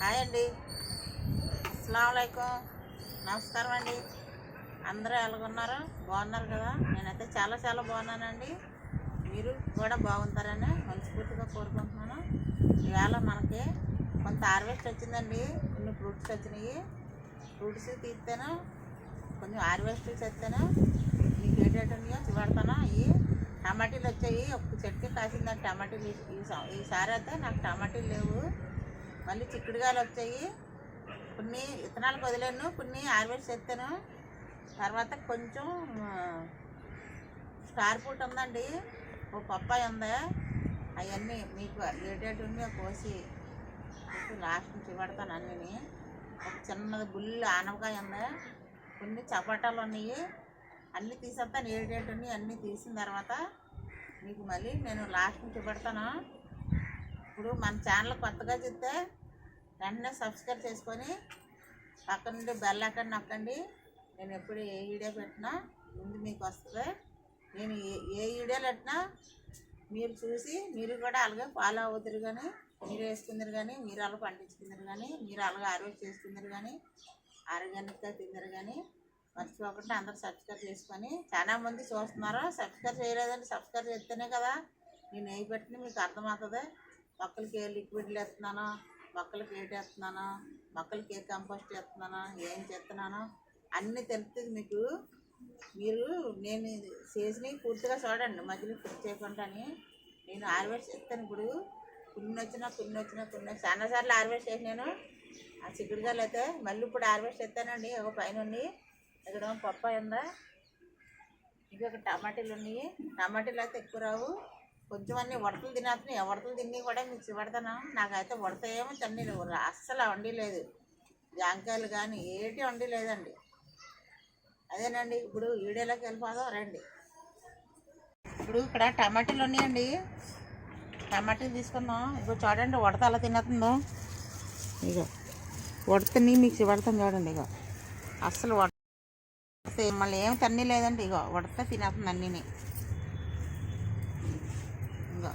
Hi అండి, అస్సలాముఅలైకుం, నమస్కారం అండి. అందరూ ఎలాగున్నారు? బాగున్నారు కదా? నేనైతే చాలా చాలా బాగున్నానండి. మీరు కూడా బాగుంటారని మనస్ఫూర్తిగా కోరుకుంటున్నాను. ఇవాళ మనకి కొంత హార్వెస్ట్ వచ్చిందండి. కొన్ని ఫ్రూట్స్ వచ్చినాయి. ఫ్రూట్స్ తీస్తాను, కొంచెం హార్వెస్ట్ చేస్తాను. మీకు ఏంటంటే చూపెడతాను. ఇవి టమాటీలు వచ్చాయి. ఒక చెట్టుకి కాసిందండి టమాటీలు. ఈసారి అయితే నాకు టమాటీలు లేవు. మళ్ళీ చిక్కుడుకాయలు వచ్చాయి. కొన్ని విత్తనాలకు వదిలేను, కొన్ని హార్వెస్ట్ చేస్తాను. తర్వాత కొంచెం స్టార్ ఫ్రూట్ ఉందండి, ఓ పప్పాయి ఉంది. అవన్నీ మీకు ఏటేటు ఉన్నాయో కోసి లాస్ట్ నుంచి పెడతాను అన్నీ. ఒక చిన్నది బుల్లి ఆనవకాయ ఉంది, కొన్ని చపాటాలు ఉన్నాయి. అన్నీ తీసేస్తాను. ఏటేటు ఉన్నాయి అన్నీ తీసిన తర్వాత మీకు మళ్ళీ నేను లాస్ట్ నుంచి పెడతాను. ఇప్పుడు మన ఛానల్ కొత్తగా చూస్తే వెంటనే సబ్స్క్రైబ్ చేసుకొని పక్క నుండి బెల్ ఐకాన్ నొక్కండి. నేను ఎప్పుడు ఏ వీడియో పెట్టినా ముందు మీకు వస్తుంది. నేను ఏ వీడియోలు పెట్టినా మీరు చూసి మీరు కూడా అలాగే ఫాలో అవుతారు. కానీ మీరు వేసుకుందరు, కానీ మీరు అలా పండించుకుందరు, కానీ మీరు అలాగే హార్వెస్ట్ చేసుకుందరు, కానీ ఆర్గానిక్గా తిందరు. కానీ మర్చిపోకుండా అందరూ సబ్స్క్రైబ్ చేసుకొని, చాలా మంది చూస్తున్నారు సబ్స్క్రైబ్ చేయలేదండి. సబ్స్క్రైబ్ చేస్తేనే కదా నేను ఏ పెట్టినా మీకు అర్థమవుతుంది. మొక్కలకి ఏ లిక్విడ్లు వేస్తున్నానో, మొక్కలకి ఏటి వేస్తున్నానో, మొక్కలకి ఏ కంపోస్ట్ వేస్తున్నానో, ఏం చేస్తున్నానో అన్నీ తెలుస్తుంది మీకు. మీరు నేను చేసినవి పూర్తిగా చూడండి, మధ్యలో ఫిక్స్ చేయకుండా. నేను హార్వెస్ట్ చేస్తాను. ఇప్పుడు కొన్ని వచ్చినా చాలాసార్లు హార్వెస్ట్ చేసినాను. ఆ చిక్కుడుకాయలు అయితే మళ్ళీ ఇప్పుడు హార్వెస్ట్ చేస్తానండి. ఒక పైన ఉన్నాయి, ఇక్కడ పప్పాయి ఉందా, ఇంకొక టమాటీలు ఉన్నాయి. టమాటీలు అయితే ఎక్కువ రావు, కొంచెం అన్నీ ఉడతలు తినేస్తున్నాయి. ఉడతలు తిని కూడా మీకు చూపెడతాను. నాకైతే ఉడతాయేమో తన్ని అస్సలు వండలేదు. జాంకాయలు కానీ ఏటి వండలేదండి. అదేనండి, ఇప్పుడు వీడియోలోకి వెళ్ళిపోదాం రండి. ఇప్పుడు ఇక్కడ టమాటీలు ఉన్నాయండి, టమాటీలు తీసుకుందాం. ఇప్పుడు చూడండి ఉడత అలా తినేస్తుందో. ఇక ఉడతని మీకు చూపెడతాను చూడండి. ఇక అస్సలు ఉడత మళ్ళీ ఏమి తన్ని లేదండి. ఇక ఉడత తినేస్తుంది అన్నీ. ఇక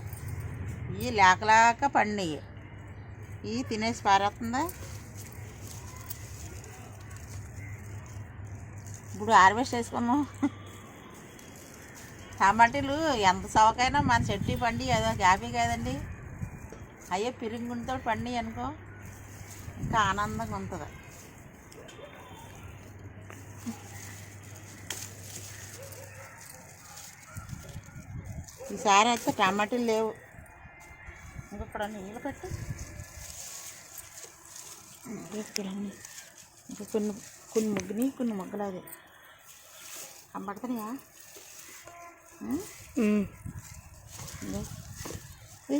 ఇవి లేకలేక పండివి, ఇవి తినేసి పారేస్తుందా. ఇప్పుడు హార్వెస్ట్ చేసుకున్నాం. టమాటీలు ఎంత సవకైనా మన చెట్టు పండి ఏదో హ్యాపీ కదండి. అయ్యే పిరింగునితో పండి అనుకో ఇంకా ఆనందంగా ఉంటుంది. ఈసారి అయితే టమాటీలు లేవు. ఇంకొక్కడ నీళ్ళు కట్టి ఇంకా కొన్ని ముగ్గుని కొన్ని ముగ్గలు అది కనబడుతున్నాయా?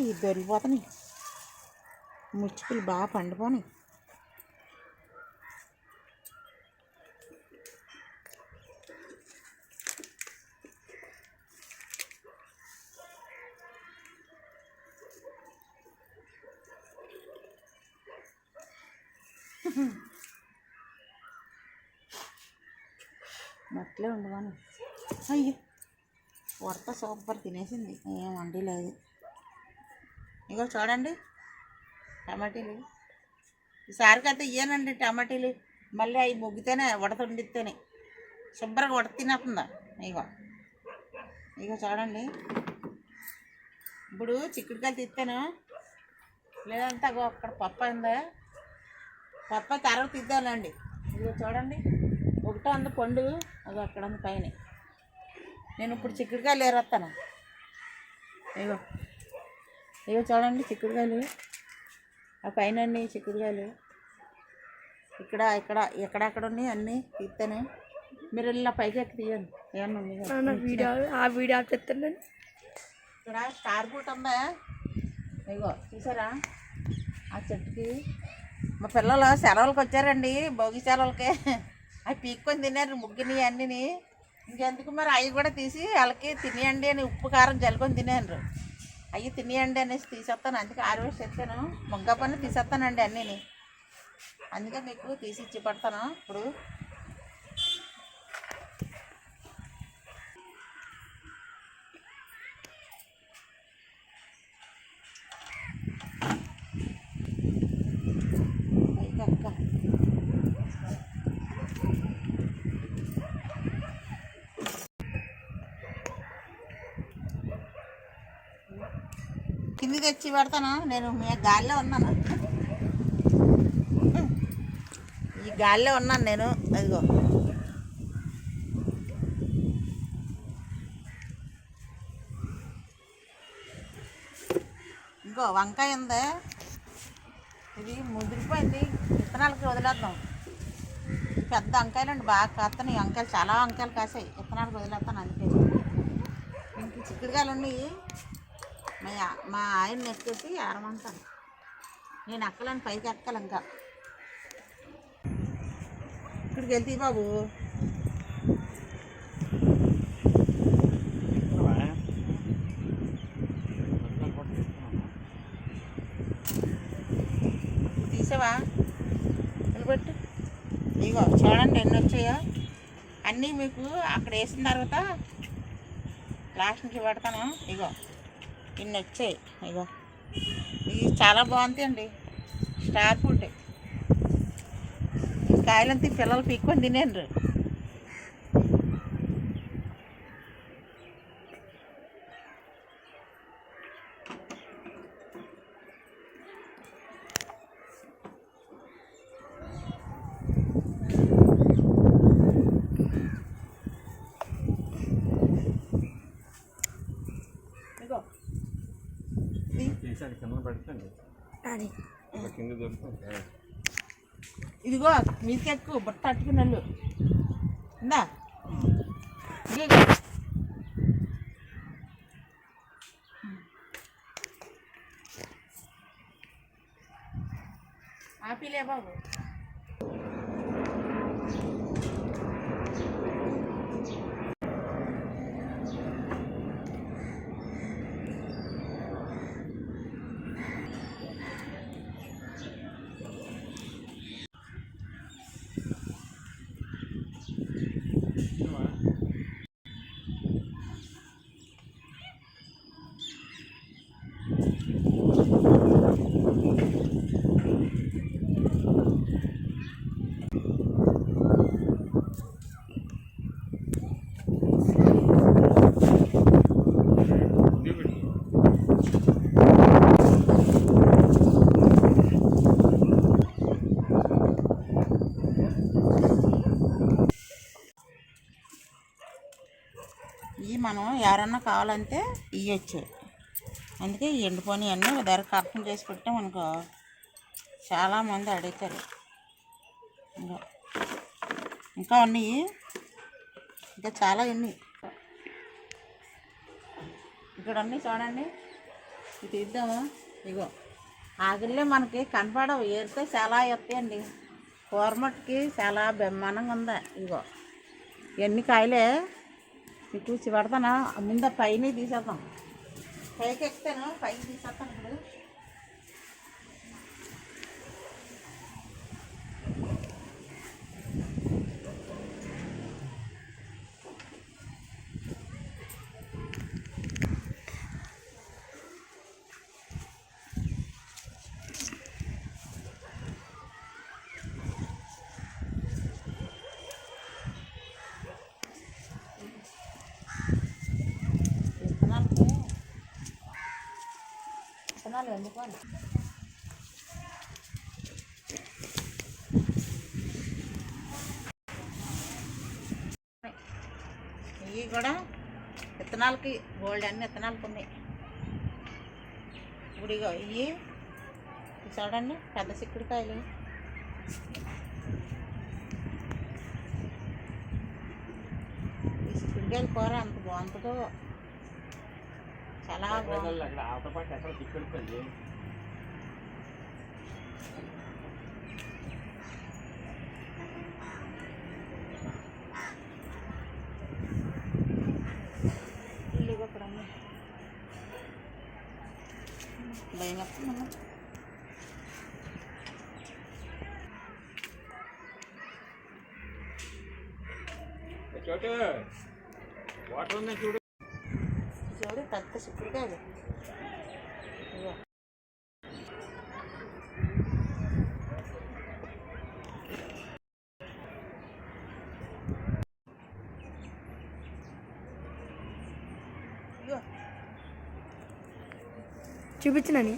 ఇది దొరికిపోతున్నాయి. ముచ్చుకులు బాగా పండిపోయి. మట్లే ఉండవని. అయ్యో ఉడత సూపర్ తినేసింది, ఏం వండలేదు. ఇగో చూడండి టమాటీలు. ఈసారికి అయితే ఇయ్యానండి టమాటీలు. మళ్ళీ అవి ముగ్గితేనే ఉడత వండితేనే శుభ్రంగా ఉడత తినేస్తుందా. ఇగో ఇగో చూడండి. ఇప్పుడు చిక్కుడుకాయలు తీస్తాను, లేదంటే అగో అక్కడ పప్పాయి ఉందా, పప్పాయి తర్వాత తీద్దానండి. ఇగో చూడండి ఒకటో ఉంది పండు, అది అక్కడ ఉంది పైన. నేను ఇప్పుడు చిక్కుడుకాయలు ఏరేస్తాను. ఇగో ఇగో చూడండి చిక్కుడుకాయలు, ఆ పైన అన్నీ చిక్కుడుకాయలు. ఇక్కడ ఇక్కడ ఎక్కడెక్కడ ఉన్నాయి అన్నీ తీస్తాను. మీరు ఇలా పైకి ఎక్కి తీయండి. ఏమన్నా వీడియో చెప్తాను. ఇక్కడ స్టార్ ఫ్రూట్ ఉందా, ఇగో చూసారా ఆ చెట్టుకి. మా పిల్లలు సెలవులకు వచ్చారండి, భోగి సెలవులకి. అవి పీక్కొని తిన్నారు ముగ్గుని అన్నీ. ఇంకెందుకు మరి అవి కూడా తీసి వాళ్ళకి తినేయండి అని ఉప్పు కారం జల్లుకొని తినేరు. అవి తినేయండి అనేసి తీసేస్తాను. అందుకే హార్వెస్ట్ చేస్తాను, మొగ్గ పని తీసేస్తానండి అన్నీ. అందుకే మీకు తీసి ఇచ్చి పడతాను. ఇప్పుడు అన్నీ తెచ్చి పెడతాను. నేను మీ గాలిలో ఉన్నాను, ఈ గాలిలో ఉన్నాను నేను. అదిగో ఇంకో వంకాయ ఉంది, ఇది ముదిరిపోయింది, విత్తనాలకి వదిలేద్దాం. పెద్ద వంకాయలు బాగా కాస్తాను. ఈ వంకాయలు చాలా వంకాయలు కాసాయి, విత్తనాలకు వదిలేస్తాను. అందుకే ఇంక చిక్కుడుకాయలు ఉన్నాయి. మా ఆయన ఎక్కేసి ఆరమంటాను, నేను ఎక్కలేను, పైకి ఎక్కాలి. ఇంకా ఇక్కడికి వెళ్తే బాబు తీసావా నిలబెట్టు. ఇగో చూడండి ఎన్ని వచ్చాయో. అన్నీ మీకు అక్కడ వేసిన తర్వాత లాస్ట్ నుంచి పెడతాను. ఇగో ఇన్ని వచ్చాయి. ఇగో ఇవి చాలా బాగుంటాయండి, స్టార్ ఫుడ్. ఈ కాయలంతా పిల్లలు పీక్కొని తినేండ్రు. ఇదిగో మీకెక్కు బుట్ట అట్టుకున్నాళ్ళు ఇందా. ఆపిలే బాబు. ఇవి మనం ఎవరన్నా కావాలంటే ఇవ్వచ్చు. అందుకే ఈ ఎండిపోని అన్నీ ధర కర్తం చేసి పెట్టాం అనుకో, చాలామంది అడుగుతారు. ఇంకా ఉన్నాయి, ఇంకా చాలా ఉన్నాయి ఇక్కడ ఉన్నాయి. చూడండి, ఇది తీద్దాము. ఇగో ఆగిల్లే మనకి కనపడవు, ఏరితే చాలా వస్తాయండి. కూరమట్టుకి చాలా బ్రహ్మాండంగా ఉందా. ఇగో ఎన్ని కాయలే మీకు పెడతాను. ముందు పైన తీసేద్దాం, పైకి ఎక్కుతాను, పైకి తీసేస్తాను. ఇప్పుడు విత్తనాలు ఎందుకోని ఇవి కూడా విత్తనాలకి గోల్డ్ అన్ని విత్తనాలకు ఉన్నాయి. ఇప్పుడు ఇగో ఇవి చూడండి, పెద్ద చిక్కుడుకాయలు. ఈ చిక్కుడుకాయల కూర అంత బాగుంటుందో, చాలా బాగుంటుంది. ఇల్లు అక్కడ భయం వస్తుందమ్మా. చూడు పెద్ద చిక్కుడుకాయలు. చూపించినని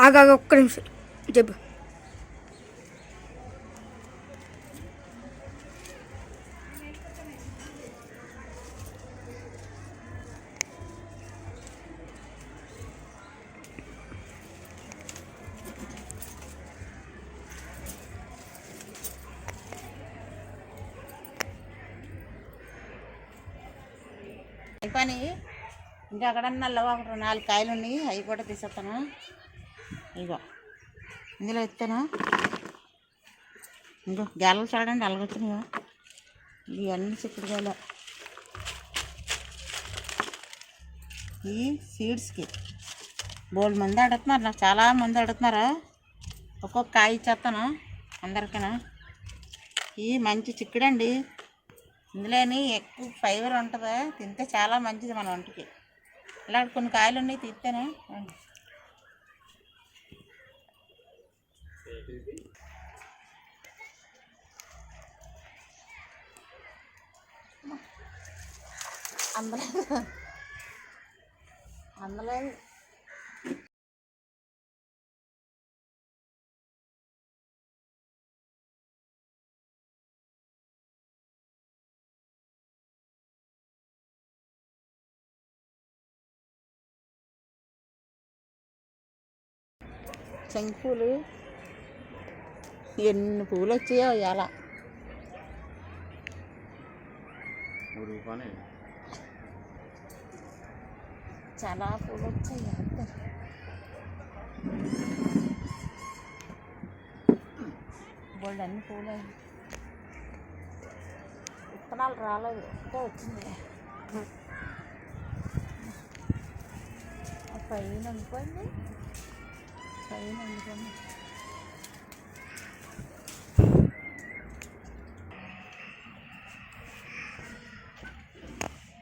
ఆగా ఒక్క నిమిషం చెప్పు. అయిపోయి ఇంకా అక్కడన్నా ఒకటి 4 కాయలు ఉన్నాయి, అవి కూడా తీసేస్తాను. ఇగో ఇందులో ఎత్తాను. ఇంకో గెలలు చూడండి అలాగొచ్చినాయో, ఇవన్నీ చిక్కుడుకాయలు. ఈ సీడ్స్కి బోల్డ్ మంది అడుగుతున్నారు, నాకు చాలా మంది అడుగుతున్నారు. ఒక్కొక్క కాయ ఇచ్చేస్తాను అందరికీ. ఈ మంచి చిక్కుడండి, ఇందులోని ఎక్కువ ఫైబర్ ఉంటుంది, తింటే చాలా మంచిది మన ఒంటికి. ఇలా కొన్ని కాయలు ఉన్నాయి తీస్తాను. అందులో శంఖ పూలు ఎన్ని పూలు వచ్చాయో ఇవాళ. చాలా పూలు వచ్చాయి అంతే. బోల్డ్ అన్ని పూలు విత్తనాలు రాలేదు, ఇంకా వచ్చింది. పైన అనుకోండి, పైన అనుకోండి.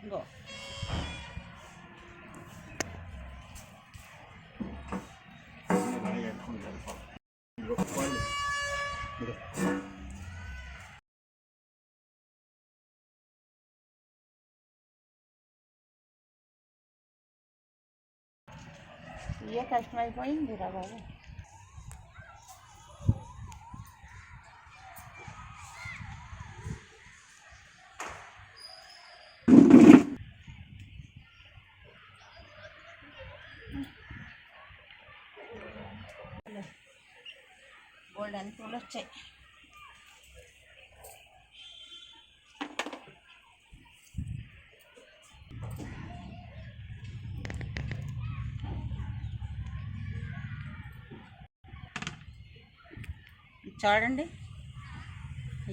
ఇంకో ఇవే కష్టమైపోయింది రా బాబు. బోల్డ్ అన్ని పూలు వచ్చాయి. చూడండి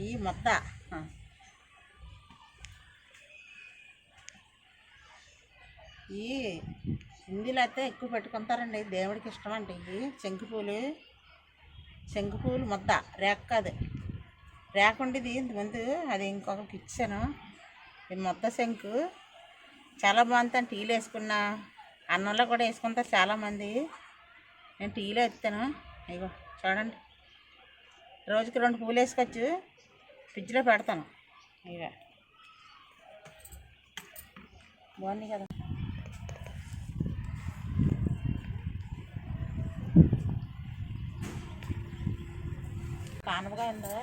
ఈ మొత్త ఈ హిందీలో అయితే ఎక్కువ పెట్టుకుంటారండి, దేవుడికి ఇష్టం అండి. ఇవి శంకుపూలు ముద్ద, రేక కాదు, రేక ఉండేది ఇంతకుముందు, అది ఇంకొకరికి ఇచ్చాను. ఇది ముద్ద శంకు చాలా బాగుంటుంది. టీలో వేసుకున్నా, అన్నంలో కూడా వేసుకుంటారు చాలామంది. నేను టీలో ఎత్తాను. ఇగో చూడండి, రోజుకి 2 పూలు వేసుకొచ్చి ఫ్రిడ్జ్లో పెడతాను. ఇక బాగుంది కదా. కానపకాయ ఉందా,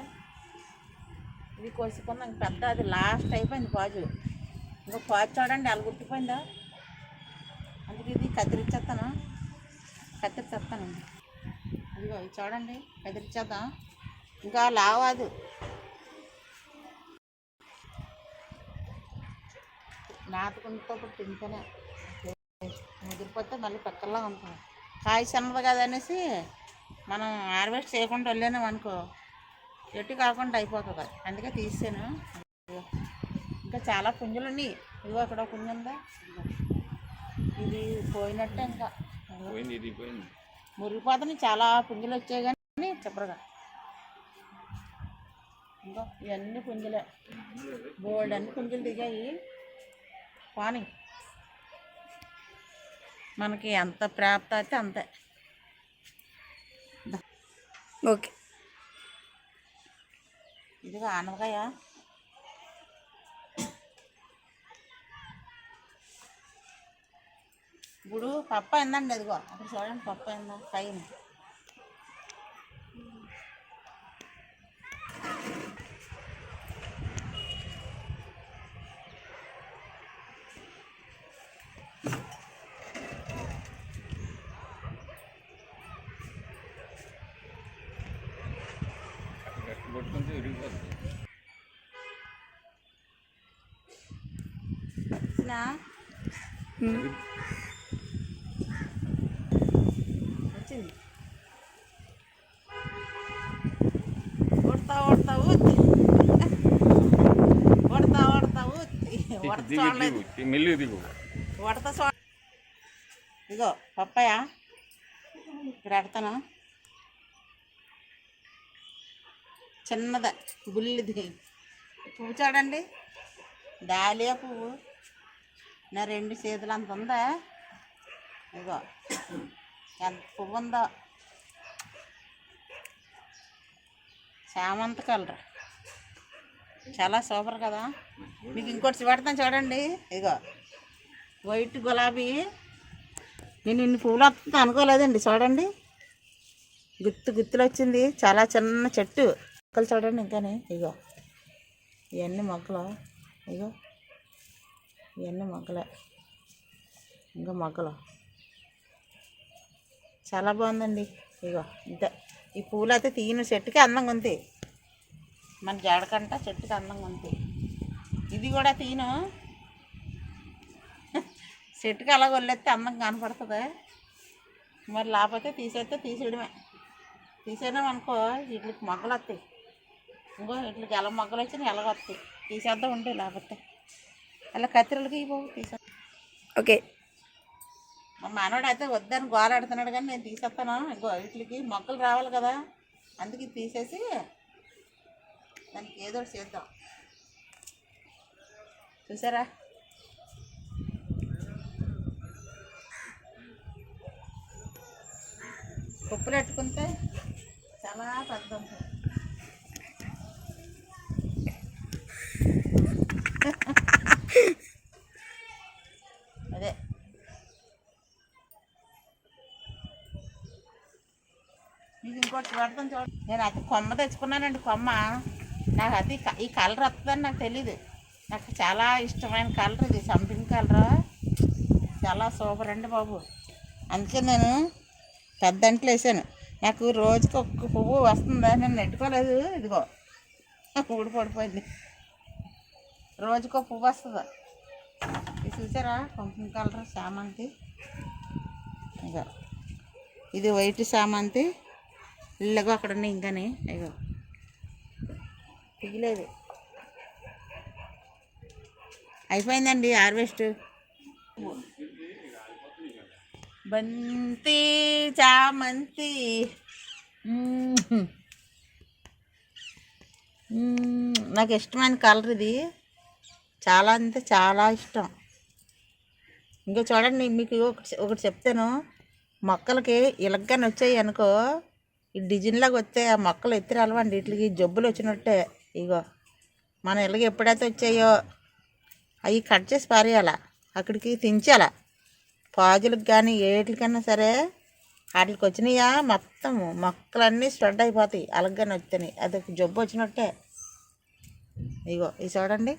ఇది కోసుకున్నా పెద్ద, అది లాస్ట్ అయిపోయింది పాజు. ఇంకో పాజు చూడండి అలా గుర్తిపోయిందా, అందుకే ఇది కత్తిరించేస్తాను. ఇదిగో ఇది చూడండి, కత్తిరించేద్దాం. ఇంకా లావాదు, నాటుకుంటప్పుడు తింటేనే ముదిరిపోతే మళ్ళీ పక్కలా ఉంటుంది. కాయ సన్నది కదా అనేసి మనం హార్వెస్ట్ చేయకుండా వెళ్ళాము అనుకో, ఎటు కాకుండా అయిపోతుంది. అందుకే తీసాను. ఇంకా చాలా పుంజులు ఉన్నాయి. ఇదిగో అక్కడ పుంజు ఉందా, ఇది పోయినట్టే, ఇంకా మురిగిపోతుంది. చాలా పుంజులు వచ్చాయి కానీ చెప్పరుగా. ఇంకా ఇవన్నీ పుంజులే, బోల్డ్ అన్ని పుంజులు దిగాయి. కానీ మనకి ఎంత ప్రాప్త అయితే అంతే. ఓకే. ఇదిగో ఆనపకాయ. ఇప్పుడు పప్పు అయిందండి, అదిగో అక్కడ చూడండి పప్పు అయిందా పైన. వచ్చింది. ఉడతా ఉడతా ఊతి ఉడతా ఉడతా ఊతి ఉడత చూడలేదు. ఉడత చూడ. ఇదిగో పప్పాయ ఇప్పుడు ఎడతాను. చిన్నది బుల్లిది పువ్వు చూడండి, డాలియా పువ్వు. నా 2 చేతులు అంత ఉందా. ఇదిగో ఎంత పువ్వు ఉందో. చామంతి కలర్ చాలా సూపర్ కదా. మీకు ఇంకోటి పెడతాను చూడండి. ఇదిగో వైట్ గులాబీ. నేను ఇన్ని పువ్వులు వస్తుంది అనుకోలేదండి. చూడండి గుత్తులు వచ్చింది. చాలా చిన్న చెట్టు మొక్కలు చూడండి. ఇంకానే ఇగో ఇవన్నీ మొక్కలు. ఇగో ఇవన్నీ మొక్కలే, ఇంకా మొక్కలు. చాలా బాగుందండి. ఇగో ఇంతే. ఈ పూలు అయితే తీయని చెట్టుకి అందంగా ఉంది. మన జాడకంట చెట్టుకి అందంగా ఉంది. ఇది కూడా తీను చెట్టుకి అలా వదిలేస్తే అందంగా కనపడుతుంది. మరి లేకపోతే తీసేయడమే. తీసేయడం అనుకో వీటికి మొగ్గలు వస్తాయి. ఇంకో వీటికి ఎలా మొగ్గలు వచ్చినా ఎలాగ వస్తాయి. తీసేద్దాం ఉంటే లేకపోతే అలా కత్తిరలకి పోవు తీసే. ఓకే. మా మనోడు అయితే వద్దని గోలాడుతున్నాడు, కానీ నేను తీసేస్తాను. ఇంకో వీటికి మొక్కలు రావాలి కదా, అందుకే తీసేసి దానికి ఏదో ఒకటి చేద్దాం. చూసారా కుప్పలు పెట్టుకుంటే చాలా పెద్ద ఉంటుంది. అదే మీకు ఇంకోటి పెడతాను చూడండి. నేను అది కొమ్మ తెచ్చుకున్నానండి. కొమ్మ నాకు అది ఈ కలర్ వస్తుందని నాకు తెలీదు. నాకు చాలా ఇష్టమైన కలర్ ఇది, సంపింగ్ కలర్. చాలా సూపర్ అండి బాబు. అందుకే నేను పెద్ద అంట్లు వేసాను. నాకు రోజుకి ఒక్క పువ్వు వస్తుందా, నేను నెట్టుకోలేదు. ఇదిగో ఊడిపడిపోయింది. రోజుకో పువ్వు వస్తుంది. ఇది చూసారా పంపింగ్ కలర్ చామంతి. ఇగో ఇది వైట్ చామంతి. ఇళ్ళగో అక్కడ ఉన్నాయి ఇంకానే. ఇగో తిగలేదు, అయిపోయిందండి హార్వెస్ట్. బంతి చామంతి నాకు ఇష్టమైన కలర్ ఇది. చాలా అంటే చాలా ఇష్టం. ఇంకా చూడండి మీకు ఒకటి చెప్తాను. మొక్కలకి ఇలగ్గానే వచ్చాయి అనుకో, ఈ డిజైన్లాగా వస్తే ఆ మొక్కలు ఎత్తిరాలవండి. వీటికి జబ్బులు వచ్చినట్టే. ఇగో మన ఇళ్ళకి ఎప్పుడైతే వచ్చాయో అవి కట్ చేసి పారేయాల, అక్కడికి తెంచాల. పాజులకు కానీ ఏటికన్నా సరే వాటికి వచ్చినాయా మొత్తం మొక్కలన్నీ స్ప్రెడ్ అయిపోతాయి. అలగ్గానే వస్తాయి, అదొక జబ్బు వచ్చినట్టే. ఇగో ఇది చూడండి,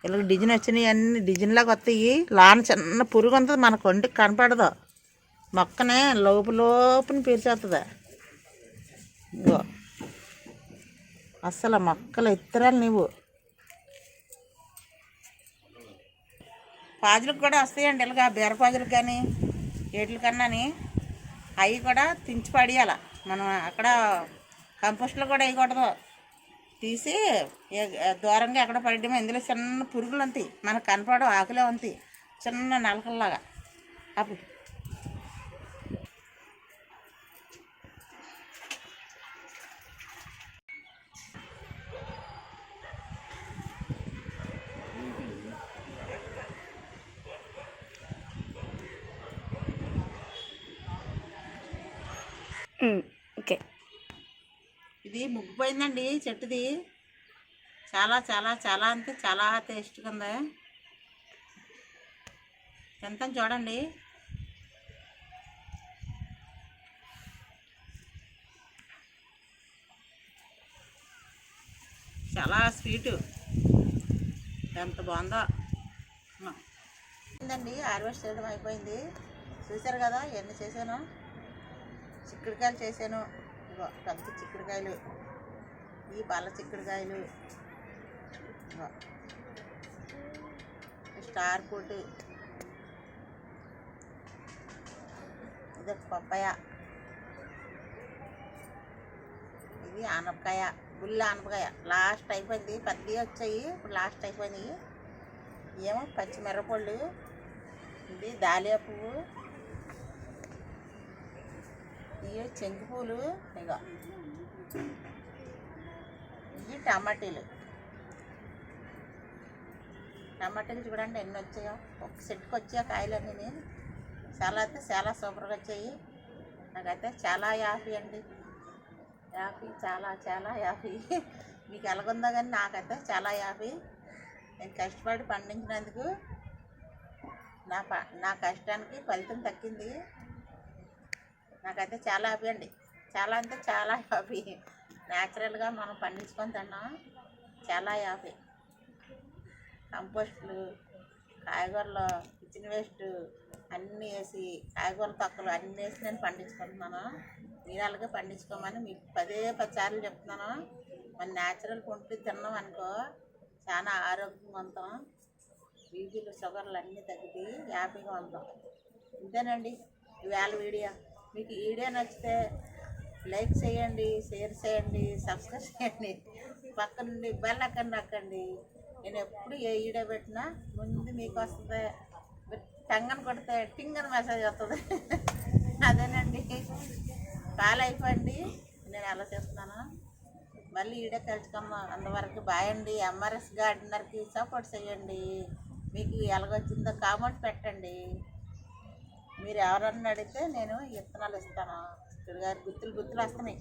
ఇలా డిజైన్ వచ్చినాయి అన్నీ డిజైన్లాగా వస్తాయి. లాన చిన్న పురుగు ఉంటుంది, మనకు ఒంటికి కనపడదు. మొక్కనే లోపుని పీల్చేస్తుంది. ఇగో అస్సలు మొక్కలు ఎత్తురాలు నీవు. పాజులకు కూడా వస్తాయండి ఇలాగా, బీరపాజులకు కానీ ఏట్లకన్నాని. అవి కూడా తించి పడేయాల మనం. అక్కడ కంపోస్ట్లో కూడా వేయకూడదు, తీసి దూరంగా ఎక్కడ పడేయడమో. ఇందులో చిన్న పురుగులు ఉంటాయి, మనకు కనపడవు, ఆకులే ఉంటాయి చిన్న నలకల్లాగా. అప్పుడు ఓకే. ఇది ముగ్గిపోయిందండి చెట్టుది. చాలా చాలా చాలా అంటే చాలా టేస్ట్గా ఉంది. తింటాను చూడండి. చాలా స్వీటు, ఎంత బాగుందో. ఏందండి హార్వెస్ట్ చేయడం అయిపోయింది. చూశారు కదా ఎన్ని చేశాను. చిక్కుడుకాయలు చేశాను. ఇగో పెద్ద చిక్కుడుకాయలు, ఈ బల్ల చిక్కుడుకాయలు, ఇగో స్టార్ ఫ్రూట్, ఇది పప్పాయ, ఇది ఆనపకాయ, గుళ్ళ ఆనపకాయ లాస్ట్ అయిపోయింది. పెద్దవి వచ్చాయి, ఇప్పుడు లాస్ట్ అయిపోయినాయి. ఏమో పచ్చిమిరపళ్ళు, ఇది దాలియా పువ్వు, ఇవి చెంకి పూలు, ఇక ఇవి టమాటీలు. టమాటీలు చూడండి ఎన్ని వచ్చాయో. ఒక సెట్కి వచ్చాయో కాయలన్నీ. చాలా అయితే చాలా సూపర్గా వచ్చాయి. నాకైతే చాలా హ్యాపీ అండి, హ్యాపీ, చాలా చాలా హ్యాపీ. మీకు ఎలాగుందో కానీ నాకైతే చాలా హ్యాపీ. నేను కష్టపడి పండించినందుకు నా కష్టానికి ఫలితం దక్కింది. నాకైతే చాలా హ్యాపీ అండి, చాలా అంటే చాలా హ్యాపీ. న్యాచురల్గా మనం పండించుకొని తిన్నాం, చాలా హ్యాపీ. కంపోస్టులు, కాయగూరలు, కిచెన్ వేస్ట్ అన్నీ వేసి, కాయగూర తొక్కలు అన్నీ వేసి నేను పండించుకుంటున్నాను. మీరు అలాగే పండించుకోమని మీకు 10 సార్లు చెప్తున్నాను. మన న్యాచురల్ ఫుడ్ తిన్నాం అనుకో చాలా ఆరోగ్యంగా ఉంటాం. బీపీలు షుగర్లు అన్నీ తగ్గుతాయి, హ్యాపీగా ఉంటాం. ఇంతేనండి ఇవాళ వీడియో. మీకు ఈ వీడియో నచ్చితే లైక్ చేయండి, షేర్ చేయండి, సబ్స్క్రైబ్ చేయండి, పక్క నుండి బెల్ ఐకాన్ నొక్కండి. నేను ఎప్పుడు ఏ వీడియో పెట్టినా ముందు మీకు వస్తుంది. టంగని కొడితే టింగ్ అని మెసేజ్ వస్తుంది. అదేనండి, కాల్ అయిపోయింది. నేను అలా చేస్తున్నాను. మళ్ళీ వీడియో కలుసుకుందాం. అంతవరకు బాయ్ అండి. ఎంఆర్ఎస్ గార్డెనర్కి సపోర్ట్ చేయండి. మీకు ఎలాగొచ్చిందో కామెంట్ పెట్టండి. మీరు ఎవరన్నా అడిగితే నేను విత్తనాలు ఇస్తాను. గుత్తులు వస్తున్నాయి.